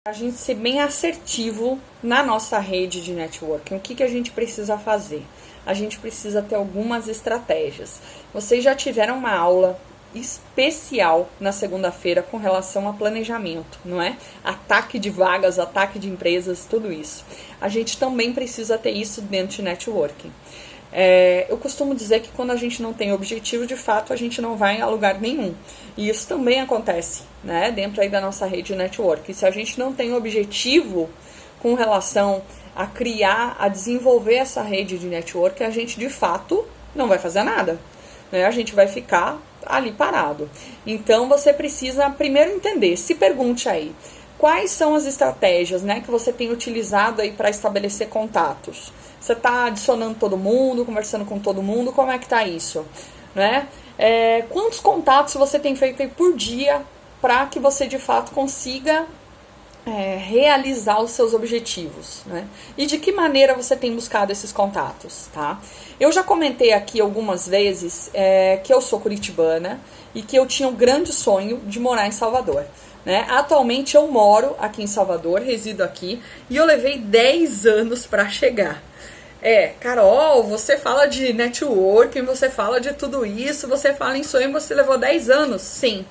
A gente ser bem assertivo na nossa rede de networking. O que a gente precisa fazer? A gente precisa ter algumas estratégias. Vocês já tiveram uma aula especial na segunda-feira com relação a planejamento, não é? Ataque de vagas, ataque de empresas, tudo isso. A gente também precisa ter isso dentro de networking. Eu costumo dizer que quando a gente não tem objetivo, de fato, a gente não vai a lugar nenhum. E isso também acontece, né, dentro aí da nossa rede de network. E se a gente não tem objetivo com relação a criar, a desenvolver essa rede de network, a gente, de fato, não vai fazer nada, né? A gente vai ficar ali parado. Então, você precisa primeiro entender, se pergunte aí, quais são as estratégias, né, que você tem utilizado aí para estabelecer contatos? Você está adicionando todo mundo, conversando com todo mundo, como é que tá isso, né? Quantos contatos você tem feito aí por dia para que você de fato consiga realizar os seus objetivos, né? E de que maneira você tem buscado esses contatos, tá? Eu já comentei aqui algumas vezes que eu sou curitibana e que eu tinha um grande sonho de morar em Salvador, né? Atualmente eu moro aqui em Salvador, resido aqui, e eu levei 10 anos para chegar. Carol, você fala de networking, você fala de tudo isso, você fala em sonho, você levou 10 anos? Sim.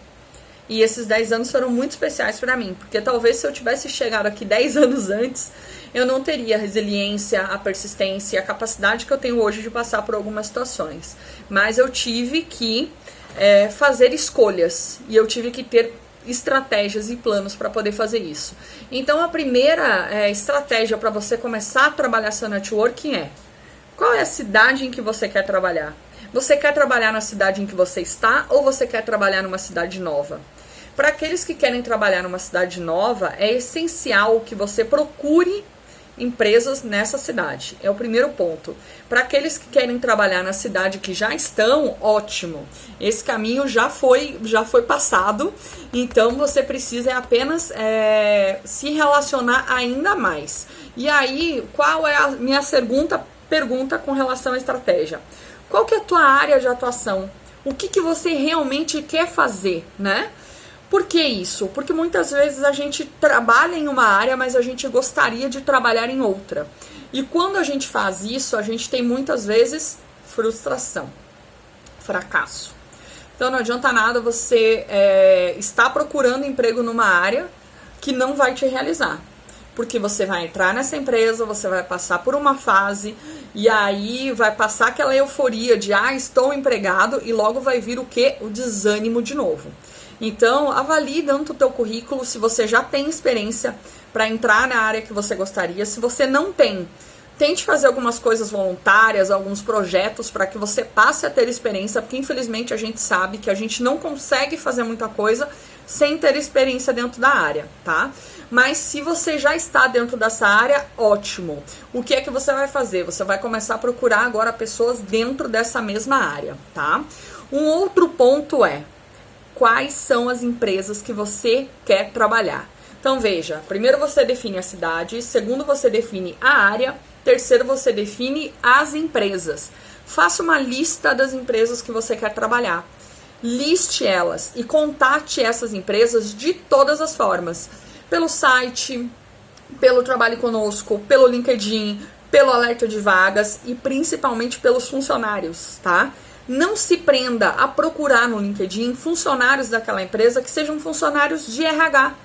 E esses 10 anos foram muito especiais para mim, porque talvez se eu tivesse chegado aqui 10 anos antes, eu não teria a resiliência, a persistência, a capacidade que eu tenho hoje de passar por algumas situações. Mas eu tive que fazer escolhas, e eu tive que ter estratégias e planos para poder fazer isso. Então, a primeira estratégia para você começar a trabalhar seu networking qual é a cidade em que você quer trabalhar? Você quer trabalhar na cidade em que você está ou você quer trabalhar numa cidade nova? Para aqueles que querem trabalhar numa cidade nova, é essencial que você procure empresas nessa cidade. É o primeiro ponto. Para aqueles que querem trabalhar na cidade que já estão, ótimo. Esse caminho já foi passado, então você precisa apenas se relacionar ainda mais. E aí, qual é a minha segunda pergunta com relação à estratégia? Qual que é a tua área de atuação? O que você realmente quer fazer, né? Por que isso? Porque muitas vezes a gente trabalha em uma área, mas a gente gostaria de trabalhar em outra. E quando a gente faz isso, a gente tem muitas vezes frustração, fracasso. Então não adianta nada você estar procurando emprego numa área que não vai te realizar. Porque você vai entrar nessa empresa, você vai passar por uma fase e aí vai passar aquela euforia de estou empregado e logo vai vir o quê? O desânimo de novo. Então, avalie dentro do teu currículo se você já tem experiência para entrar na área que você gostaria. Se você não tem, tente fazer algumas coisas voluntárias, alguns projetos para que você passe a ter experiência, porque infelizmente a gente sabe que a gente não consegue fazer muita coisa sem ter experiência dentro da área, tá? Mas se você já está dentro dessa área, ótimo. O que é que você vai fazer? Você vai começar a procurar agora pessoas dentro dessa mesma área, tá? Um outro ponto quais são as empresas que você quer trabalhar. Então veja, primeiro você define a cidade, segundo você define a área, terceiro você define as empresas. Faça uma lista das empresas que você quer trabalhar. Liste elas e contate essas empresas de todas as formas. Pelo site, pelo Trabalhe Conosco, pelo LinkedIn, pelo alerta de vagas e principalmente pelos funcionários, tá? Não se prenda a procurar no LinkedIn funcionários daquela empresa que sejam funcionários de RH.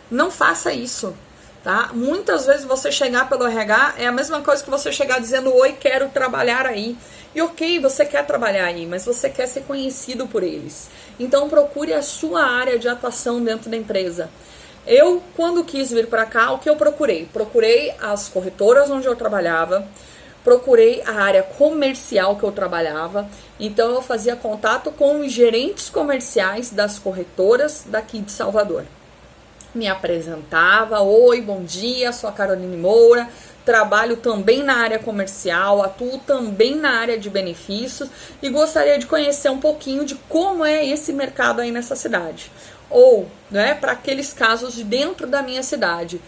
Não faça isso, tá? Muitas vezes você chegar pelo RH é a mesma coisa que você chegar dizendo oi, quero trabalhar aí. E ok, você quer trabalhar aí, mas você quer ser conhecido por eles. Então procure a sua área de atuação dentro da empresa. Eu, quando quis vir para cá, o que eu procurei? Procurei as corretoras onde eu trabalhava, procurei a área comercial que eu trabalhava, então eu fazia contato com os gerentes comerciais das corretoras daqui de Salvador. Me apresentava, oi, bom dia, sou a Caroline Moura, trabalho também na área comercial, atuo também na área de benefícios e gostaria de conhecer um pouquinho de como é esse mercado aí nessa cidade. Ou, né, para aqueles casos de dentro da minha cidade.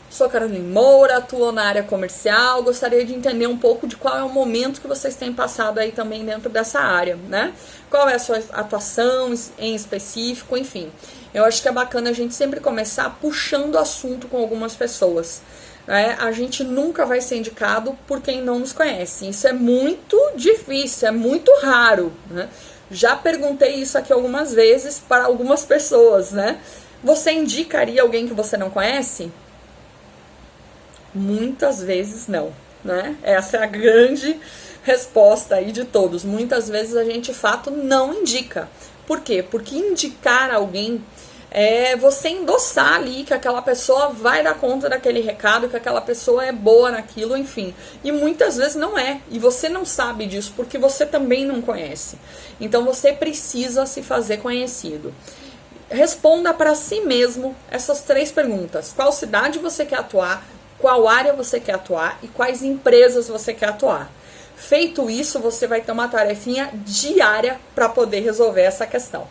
Sou Caroline Moura, atuo na área comercial, gostaria de entender um pouco de qual é o momento que vocês têm passado aí também dentro dessa área, né? Qual é a sua atuação em específico, enfim. Eu acho que é bacana a gente sempre começar puxando assunto com algumas pessoas. Né? A gente nunca vai ser indicado por quem não nos conhece. Isso é muito difícil, é muito raro. Né? Já perguntei isso aqui algumas vezes para algumas pessoas. Né? Você indicaria alguém que você não conhece? Muitas vezes não. Né? Essa é a grande resposta aí de todos. Muitas vezes a gente, de fato, não indica. Por quê? Porque indicar alguém é você endossar ali que aquela pessoa vai dar conta daquele recado, que aquela pessoa é boa naquilo, enfim. E muitas vezes não é. E você não sabe disso porque você também não conhece. Então você precisa se fazer conhecido. Responda para si mesmo essas 3 perguntas. Qual cidade você quer atuar? Qual área você quer atuar? E quais empresas você quer atuar? Feito isso, você vai ter uma tarefinha diária para poder resolver essa questão.